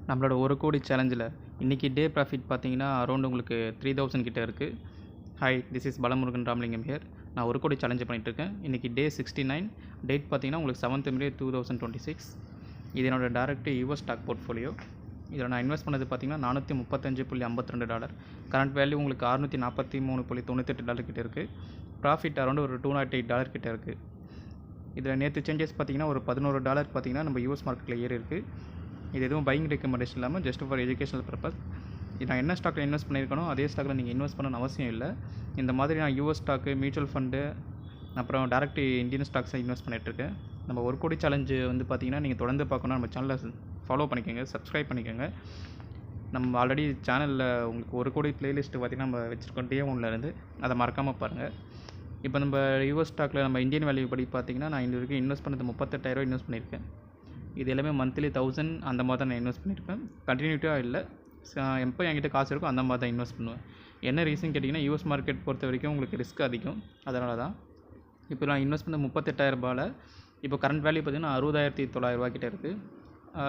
நம்மளோட 1 கோடி சேலஞ்சில் இன்றைக்கி டே ப்ராஃபிட் பார்த்தீங்கன்னா அரௌண்ட் உங்களுக்கு 3000 கிட்ட இருக்குது. Hi, this is Balamurugan Ramalingam here. நான் 1 கோடி சேலஞ்சு பண்ணிகிட்ருக்கேன். இன்றைக்கி டே 69, டேட் பார்த்தீங்கன்னா உங்களுக்கு 7th May 2026. இது என்னோட டேரக்ட் யூஎஸ் ஸ்டாக் போர்ட்ஃபோலியோ. இதில் நான் இன்வெஸ்ட் பண்ணது பார்த்தீங்கன்னா $435.52. கரண்ட் வேல்யூ உங்களுக்கு $643.98 கிட்ட இருக்குது. ப்ராஃபிட் அரௌண்ட் ஒரு $208 கிட்ட இருக்குது. இதில் நேற்று சேஞ்சஸ் பார்த்தீங்கன்னா ஒரு $11 பார்த்தீங்கன்னா நம்ம யூஎஸ் மார்க்கெட்டில் ஏறி இருக்குது. இது எதுவும் பையிங் ரெக்கமெண்டேஷன் இல்லாமல் ஜஸ்ட் ஃபார் எஜுகேஷனல் பர்பஸ். நான் என்ன ஸ்டாக்கில் இன்வெஸ்ட் பண்ணியிருக்கணும் அதே ஸ்டாக்கில் நீங்கள் இன்வெஸ்ட் பண்ணணும்னு அவசியம் இல்லை. இந்த மாதிரி நான் யூஎஸ் ஸ்டாக்கு, மியூச்சுவல் ஃபண்டு, அப்புறம் டேரக்ட் இந்தியன் ஸ்டாக்ஸை இன்வெஸ்ட் பண்ணிகிட்ருக்கேன். நம்ம 1 கோடி சேலஞ்சு வந்து பார்த்திங்கன்னா நீங்கள் தொடர்ந்து பார்க்கணும். நம்ம சேனலை ஃபாலோ பண்ணிக்கோங்க, சப்ஸ்கிரைப் பண்ணிக்கோங்க. நம்ம ஆல்ரெடி சேனலில் உங்களுக்கு 1 கோடி ப்ளேலிஸ்ட்டு பார்த்திங்கன்னா நம்ம வச்சுருக்கோம் டே 1லேருந்து. அதை மறக்காமல் பாருங்கள். இப்போ நம்ம யூஎஸ் ஸ்டாக்கில் நம்ம இந்தியன் வேல்யூ படி பார்த்திங்கன்னா நான் இது வரைக்கும் இன்வெஸ்ட் பண்ணது $38,000 இன்வெஸ்ட் பண்ணியிருக்கேன். இது எல்லாமே மந்த்லி 1000 அந்த மாதிரி தான் நான் இன்வெஸ்ட் பண்ணியிருப்பேன். கண்டினியூட்டியாக இல்லை, எப்போ என்கிட்ட காசு இருக்கோ அந்த மாதிரி தான் இன்வெஸ்ட் பண்ணுவேன். என்ன ரீசன் கேட்டிங்கன்னா யூஎஸ் மார்க்கெட் பொறுத்த வரைக்கும் உங்களுக்கு ரிஸ்க் அதிகம். அதனால தான் இப்போ நான் இன்வெஸ்ட் பண்ண $38,000 இப்போ கரண்ட் வேல்யூ பார்த்திங்கன்னா $60,900 கிட்டே இருக்குது.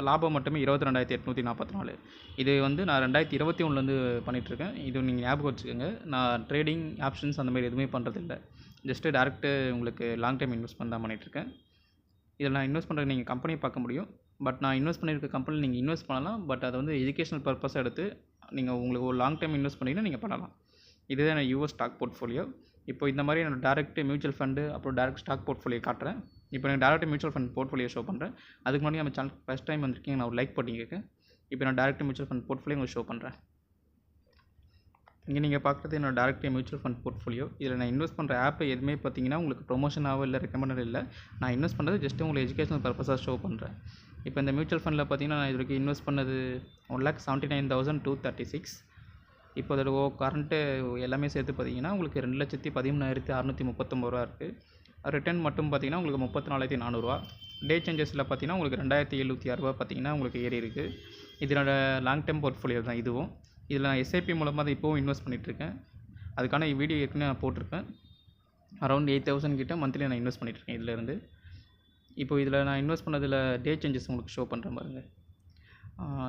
லாபம் மட்டுமே $22,844. இது வந்து நான் 2021லேருந்து பண்ணிகிட்ருக்கேன். இது நீங்கள் ஞாபகம் வச்சுக்கோங்க. நான் ட்ரேடிங் ஆப்ஷன்ஸ் அந்த மாதிரி எதுவுமே பண்ணுறதில்ல. ஜஸ்ட்டு டேரெக்டு உங்களுக்கு லாங் டைம் இன்வெஸ்ட்மெண்ட் தான் பண்ணிகிட்ருக்கேன். இதில் நான் இன்வெஸ்ட் பண்ணுறது நீங்கள் கம்பெனியை பார்க்க முடியும். பட் நான் இன்வெஸ்ட் பண்ணியிருக்க கம்பெனியில் நீங்கள் இன்வெஸ்ட் பண்ணலாம். பட் அதை வந்து எஜுகேஷனல் பர்பஸாக எடுத்து நீங்கள் உங்களுக்கு ஒரு லாங் டைம் இன்வெஸ்ட் பண்ணிங்கன்னா நீங்கள் பண்ணலாம். இதுதான் நான் யூஎஸ் ஸ்டாக் போர்ட்ஃபோலியோ. இப்போ இந்த மாதிரி என்னோட டேரக்ட் மியூச்சுவல் ஃபண்டு அப்புறம் டேரக்ட் ஸ்டாக் போர்ட்ஃபோலியோ காட்டுறேன். இப்போ எனக்கு direct mutual fund portfolio show பண்ணுறேன். அதுக்கு முன்னாடி நம்ம சேனல் ஃபஸ்ட் டைம் வந்திருக்கீங்க, நான் ஒரு லைக் பண்ணிக்கங்க. இப்போ நான் டேரக்ட் மியூச்சுவல் ஃபண்ட் போர்ட்ஃபோலியோ உங்களுக்கு ஷோ பண்ணுறேன். இங்கே நீங்கள் பார்க்குறது என்னோட டேரக்ட் மியூச்சுவல் ஃபண்ட் போர்ட்ஃபோலியோ. இதில் நான் இன்வெஸ்ட் பண்ணுற ஆப் எதுவுமே பார்த்தீங்கன்னா உங்களுக்கு ப்ரொமோஷனாகவோ இல்லை ரெக்கமெண்டட் இல்லை. நான் இன்வெஸ்ட் பண்ணுறது ஜஸ்ட்டு உங்களுக்கு எஜுகேஷனல் பர்பஸாக ஷோ பண்ணுறேன். இப்போ இந்த மியூச்சுவல் ஃபண்டில் பார்த்தீங்கன்னா நான் இது வரைக்கும் இன்வெஸ்ட் பண்ணது 1,79,236. இப்போ அதோட கரண்ட்டு எல்லாமே சேர்த்து பார்த்தீங்கன்னா உங்களுக்கு 2,13,639 இருக்குது. ரிட்டர்ன் மட்டும் பார்த்தீங்கன்னா உங்களுக்கு 34,400. டே சேஞ்சஸில் பார்த்தீங்கன்னா உங்களுக்கு 2,706 பார்த்தீங்கன்னா உங்களுக்கு ஏறி இருக்குது. இதனோட லாங் டேர்ம் போர்ட்ஃபோலியோ தான் இதுவும். இதில் நான் எஸ்ஐபி மூலமாக தான் இப்போவும் இன்வெஸ்ட் பண்ணிகிட்ருக்கேன். அதுக்கான வீடியோ ஏற்கனவே நான் போட்டிருப்பேன். அரௌண்ட் 8,000 கிட்ட மந்த்லி நான் இன்வெஸ்ட் பண்ணிகிட்ருக்கேன் இதிலேருந்து. இப்போ இதில் நான் இன்வெஸ்ட் பண்ணதில் டே சேஞ்சஸ் உங்களுக்கு ஷோ பண்ணுறேன் பாருங்கள்.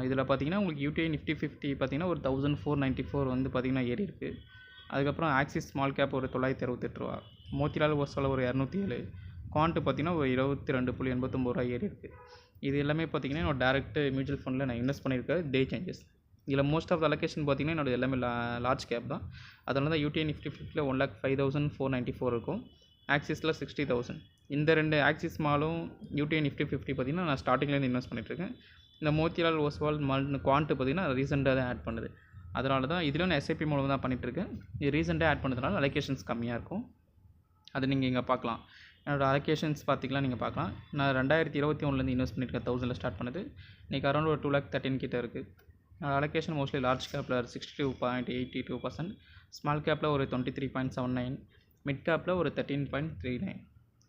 இதில் பார்த்தீங்கன்னா உங்களுக்கு யூடிஐ நிஃப்டி 50 பார்த்தீங்கன்னா ஒரு 1,494 வந்து பார்த்திங்கன்னா ஏறி இருக்குது. அதுக்கப்புறம் ஆக்சிஸ் ஸ்மால் கேப் ஒரு $968, மோத்திலால் ஓஸ்வால் ஒரு 207, குவான்ட்டு பார்த்தீங்கன்னா ஒரு $22.89 ஏறி இருக்குது. இது எல்லாமே பார்த்தீங்கன்னா என்னோட டேரக்ட் மியூச்சுவல் ஃபண்டில் நான் இன்வெஸ்ட் பண்ணியிருக்கேன் டே சேஞ்சஸ். இதில் மோஸ்ட் ஆஃப் த அலோகேஷன் பார்த்தீங்கன்னா என்னோட எல்லாமே லார்ஜ் கேப் தான். அதனால தான் யூடிஐ நிஃப்டி 50ல் 1,05,494 இருக்கும். ஆக்சிஸில் 60,000. இந்த 2 ஆக்சிஸ் மாலும் யூடிஐ நிஃப்டி 50 பார்த்தீங்கன்னா நான் ஸ்டார்டிங்லேருந்து இன்வெஸ்ட் பண்ணிகிட்ருக்கேன். இந்த மோத்திலால் ஓஸ்வால் குவான்ட்டு பார்த்தீங்கன்னா ரீசெண்டாக தான் ஆட் பண்ணுது. அதனால தான் இதிலும் நான் எஸ்ஐபி மூலம் தான் பண்ணிகிட்ருக்கேன். இது ரீசெண்டாக ஆட் பண்ணதுனால அலோகேஷன்ஸ் கம்மியாக இருக்கும். அது நீங்கள் இங்கே பார்க்கலாம். என்னோடய அலோகேஷன்ஸ் பார்த்திக்கலாம், நீங்கள் பார்க்கலாம். நான் 2021லேருந்து இன்வெஸ்ட் பண்ணியிருக்கேன். 1000ல் ஸ்டார்ட் பண்ணது. இன்றைக்கி அரௌண்ட் ஒரு 2,13 கிட்ட இருக்குது. அலோகேஷன் மோஸ்ட்லி லார்ஜ் கேப்பில் 62.82%, ஸ்மால் கேப்பில் ஒரு 23.79, மிட் கேப்பில் ஒரு 13.39.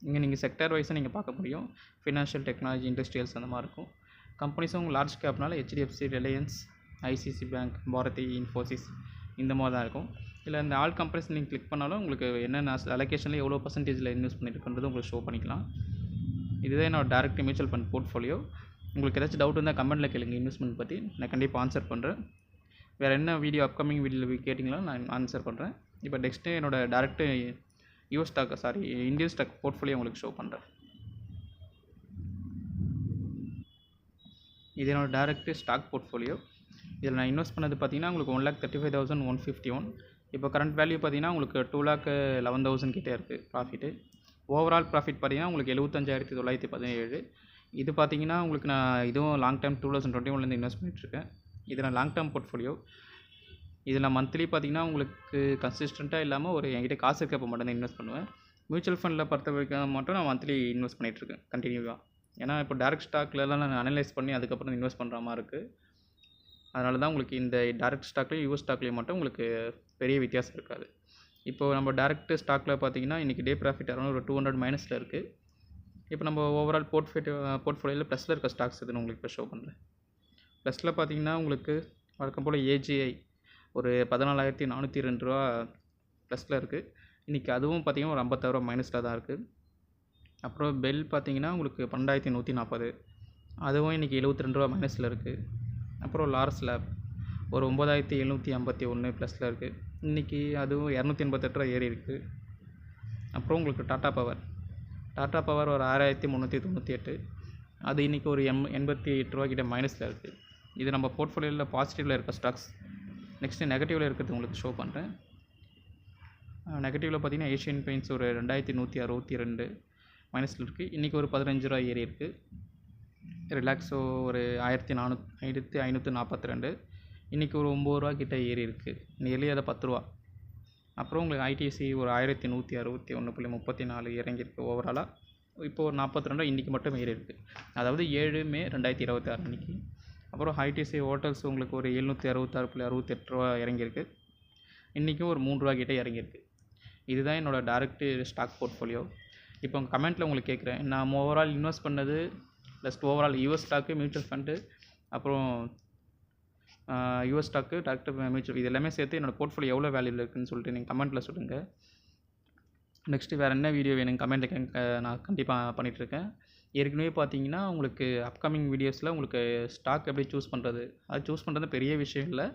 இங்கே நீங்கள் செக்டர் வைஸாக நீங்கள் பார்க்க முடியும். ஃபினான்ஷியல், டெக்னாலஜி, இண்டஸ்ட்ரியல்ஸ் அந்த மாதிரி இருக்கும். கம்பெனிஸும் லார்ஜ் கேப்னால HDFC, Reliance, ICC bank, Bharti, Infosys இந்த மாதிரி தான் இருக்கும். இல்லை இந்த ஆல் கம்பெனிஸ் நீங்கள் கிளிக் பண்ணாலும் உங்களுக்கு என்னென்ன அலோகேஷனில் எவ்வளோ பர்சன்டேஜில் இன்வெஸ்ட் பண்ணியிருக்குன்றது உங்களுக்கு ஷோ பண்ணிக்கலாம். இதுதான் என்னோட டேரக்ட் மியூச்சுவல் ஃபண்ட் போர்ட்ஃபோலியோ. உங்களுக்கு ஏதாச்சும் டவுட் இருந்தால் கமெண்ட்டில் கேளுங்க இன்வெஸ்ட்மெண்ட் பற்றி, நான் கண்டிப்பாக ஆன்சர் பண்ணுறேன். வேறு என்ன வீடியோ அப்கமிங் வீடியோவில் கேட்டிங்களோ நான் ஆன்சர் பண்ணுறேன். இப்போ நெக்ஸ்ட்டு என்னோட direct US stock Indian stock portfolio உங்களுக்கு ஷோ பண்ணுறேன். இது என்னோட டேரக்ட் ஸ்டாக் போர்ட்ஃபோலியோ. இதில் நான் இன்வெஸ்ட் பண்ணது பார்த்தீங்கன்னா உங்களுக்கு 1,35,151. இப்போ கரண்ட் வேல்யூ பார்த்தீங்கன்னா உங்களுக்கு 2,11,000 கிட்டே இருக்குது ப்ராஃபிட்டு. ஓவரால் ப்ராஃபிட் பார்த்தீங்கன்னா உங்களுக்கு 75,917. இது பார்த்தீங்கன்னா உங்களுக்கு நான் இதுவும் லாங் டைம் 2021லேருந்து இன்வெஸ்ட் பண்ணிகிட்ருக்கேன். இது நான் லாங் டேர்ம் போர்ட்ஃபோலியோ. இதில் நான் மந்த்லி பார்த்தீங்கன்னா உங்களுக்கு கன்சிஸ்டண்ட்டாக இல்லாமல் ஒரு என்கிட்ட காசு இருக்கப்போ மட்டும் தான் இன்வெஸ்ட் பண்ணுவேன். மியூச்சுவல் ஃபண்டில் பொறுத்த வரைக்கும் மட்டும் நான் மந்த்லி இன்வெஸ்ட் பண்ணிகிட்ருக்கேன் கண்டினியூவாக. ஏன்னா இப்போ டேரக்ட் ஸ்டாக்லலாம் நான் அனலைஸ் பண்ணி அதுக்கப்புறம் இன்வெஸ்ட் பண்ணுற மாதிரி இருக்குது. அதனால தான் உங்களுக்கு இந்த டேரக்ட் ஸ்டாக்லேயும் யூஎஸ் ஸ்டாக்லேயும் மட்டும் உங்களுக்கு பெரிய வித்தியாசம் இருக்காது. இப்போது நம்ம டேரக்ட் ஸ்டாக்கில் பார்த்தீங்கன்னா இன்றைக்கி டே ப்ராஃபிட் அரௌண்ட் ஒரு 200 மைனஸில் இருக்குது. இப்போ நம்ம ஓவரால் போர்ட்ஃபோலியோவில் ப்ளஸில் இருக்க ஸ்டாக்ஸ் எதுன்னு உங்களுக்கு இப்போ ஷோ பண்ணுறேன். ப்ளஸில் பார்த்தீங்கன்னா உங்களுக்கு வழக்கம் போல் ஏஜிஐ ஒரு $14,402 ப்ளஸில் இருக்குது. இன்றைக்கி அதுவும் பார்த்திங்கன்னா ஒரு $56 மைனஸில் தான் இருக்குது. அப்புறம் பெல் பார்த்தீங்கன்னா உங்களுக்கு 12,140, அதுவும் இன்றைக்கி $72 மைனஸில் இருக்குது. அப்புறம் லாரஸ் லேப் ஒரு 9751 ப்ளஸில் இருக்குது. இன்றைக்கி அதுவும் 288 ரூபா ஏறி இருக்குது. அப்புறம் உங்களுக்கு டாடா பவர் ஒரு 6398, அது இன்றைக்கி ஒரு 88 ரூபா கிட்ட மைனஸில் இருக்குது. இது நம்ம போர்ட்ஃபோலியோவில் பாசிட்டிவில் இருக்க ஸ்டாக்ஸ். நெக்ஸ்ட்டு நெகட்டிவில் இருக்கிறது உங்களுக்கு ஷோ பண்ணுறேன். நெகட்டிவில் பார்த்தீங்கன்னா ஏஷியன் பெயிண்ட்ஸ் ஒரு 2162 மைனஸில் இருக்குது. இன்றைக்கி ஒரு 15 ரூபா ஏறி இருக்குது. ரிலாக்ஸோ ஒரு 1542, இன்றைக்கி ஒரு 9 ரூபா கிட்ட ஏறி இருக்குது. நியர்லி அதை 10 ரூபா. அப்புறம் உங்களுக்கு ஐடிசி ஒரு 1161.34 இறங்கியிருக்கு. ஓவராலாக இப்போது ஒரு 42 ரூபா இன்றைக்கி மட்டும் ஏறி இருக்குது. அதாவது 7 மே 2026 அன்றைக்கி. அப்புறம் ஐடிசி ஹோட்டல்ஸ் உங்களுக்கு ஒரு 766.68 ரூபா இறங்கியிருக்கு. இன்றைக்கும் ஒரு 3 ரூபா கிட்டே இறங்கியிருக்கு. இதுதான் என்னோடய டைரக்ட் ஸ்டாக் போர்ட்ஃபோலியோ. இப்போ கமெண்ட்டில் உங்களுக்கு கேட்குறேன், நான் ஓவரால் இன்வெஸ்ட் பண்ணது plus overall US stock, mutual fund, அப்புறம் யூஎஸ் ஸ்டாக்கு, டைரக்ட் மியூச்சுவல், இது எல்லாமே சேர்த்து என்னோடய போர்ட்ஃபோலியோ எவ்வளோ வேல்யூவில் இருக்குதுன்னு சொல்லிட்டு நீங்கள் கமெண்ட்டில் சொல்லுங்கள். நெக்ஸ்ட்டு வேறு என்ன வீடியோ வேணும் கமெண்ட்டில் நான் கண்டிப்பாக பண்ணிகிட்ருக்கேன். ஏற்கனவே பார்த்தீங்கன்னா உங்களுக்கு அப்கமிங் வீடியோஸில் உங்களுக்கு ஸ்டாக் எப்படி சூஸ் பண்ணுறது, அது சூஸ் பண்ணுறது பெரிய விஷயம் இல்லை.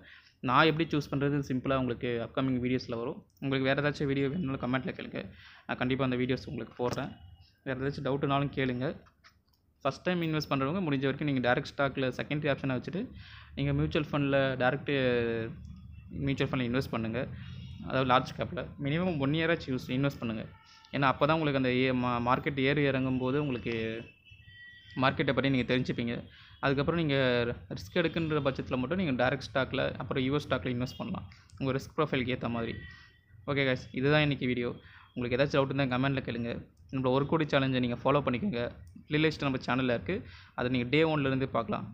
நான் எப்படி சூஸ் பண்ணுறது சிம்பிளாக உங்களுக்கு அப்கமிங் வீடியோஸில் வரும். உங்களுக்கு வேறு ஏதாச்சும் வீடியோ வேணும்னாலும் கமெண்ட்டில் கேளுங்க, நான் கண்டிப்பாக அந்த வீடியோஸ் உங்களுக்கு போடுறேன். வேறு ஏதாச்சும் டவுட்டுனாலும் கேளுங்க. ஃபஸ்ட் டைம் இன்வெஸ்ட் பண்ணுறவங்க முடிஞ்ச வரைக்கும் நீங்கள் டேரெக்ட் ஸ்டாக்கில் செகண்டரி ஆப்ஷனை வச்சுட்டு நீங்கள் மியூச்சுவல் ஃபண்டில் டேரெக்டு மியூச்சுவல் ஃபண்டில் இன்வெஸ்ட் பண்ணுங்கள். அதாவது லார்ஜ் கேப்பில் மினிமம் 1 இயராச்சும் இன்வெஸ்ட் பண்ணுங்கள். ஏன்னா அப்போ தான் உங்களுக்கு அந்த மார்க்கெட் ஏறி இறங்கும்போது உங்களுக்கு மார்க்கெட்டை பற்றி நீங்கள் தெரிஞ்சுப்பீங்க. அதுக்கப்புறம் நீங்கள் ரிஸ்க் எடுக்கின்ற பட்சத்தில் மட்டும் நீங்கள் டேரெக்ட் ஸ்டாக்கில் அப்புறம் யூஎஸ் ஸ்டாக்கில் இன்வெஸ்ட் பண்ணலாம், உங்கள் ரிஸ்க் ப்ரொஃபைலுக்கு ஏற்ற மாதிரி. ஓகே கைஸ், இதுதான் இன்றைக்கி வீடியோ. உங்களுக்கு ஏதாச்சும் டவுட் இருந்தால் கமெண்ட்டில் கேளுங்க. நம்மளோட 1 கோடி சேலஞ்சை நீங்கள் ஃபாலோ பண்ணிக்கோங்க. ப்ளேலிஸ்ட் நம்ம சேனலில் இருக்குது, அதை நீங்கள் டே 1லேருந்து பார்க்கலாம்.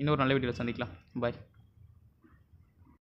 இன்னொரு நல்ல வீடியோவில் சந்திக்கலாம். பாய்.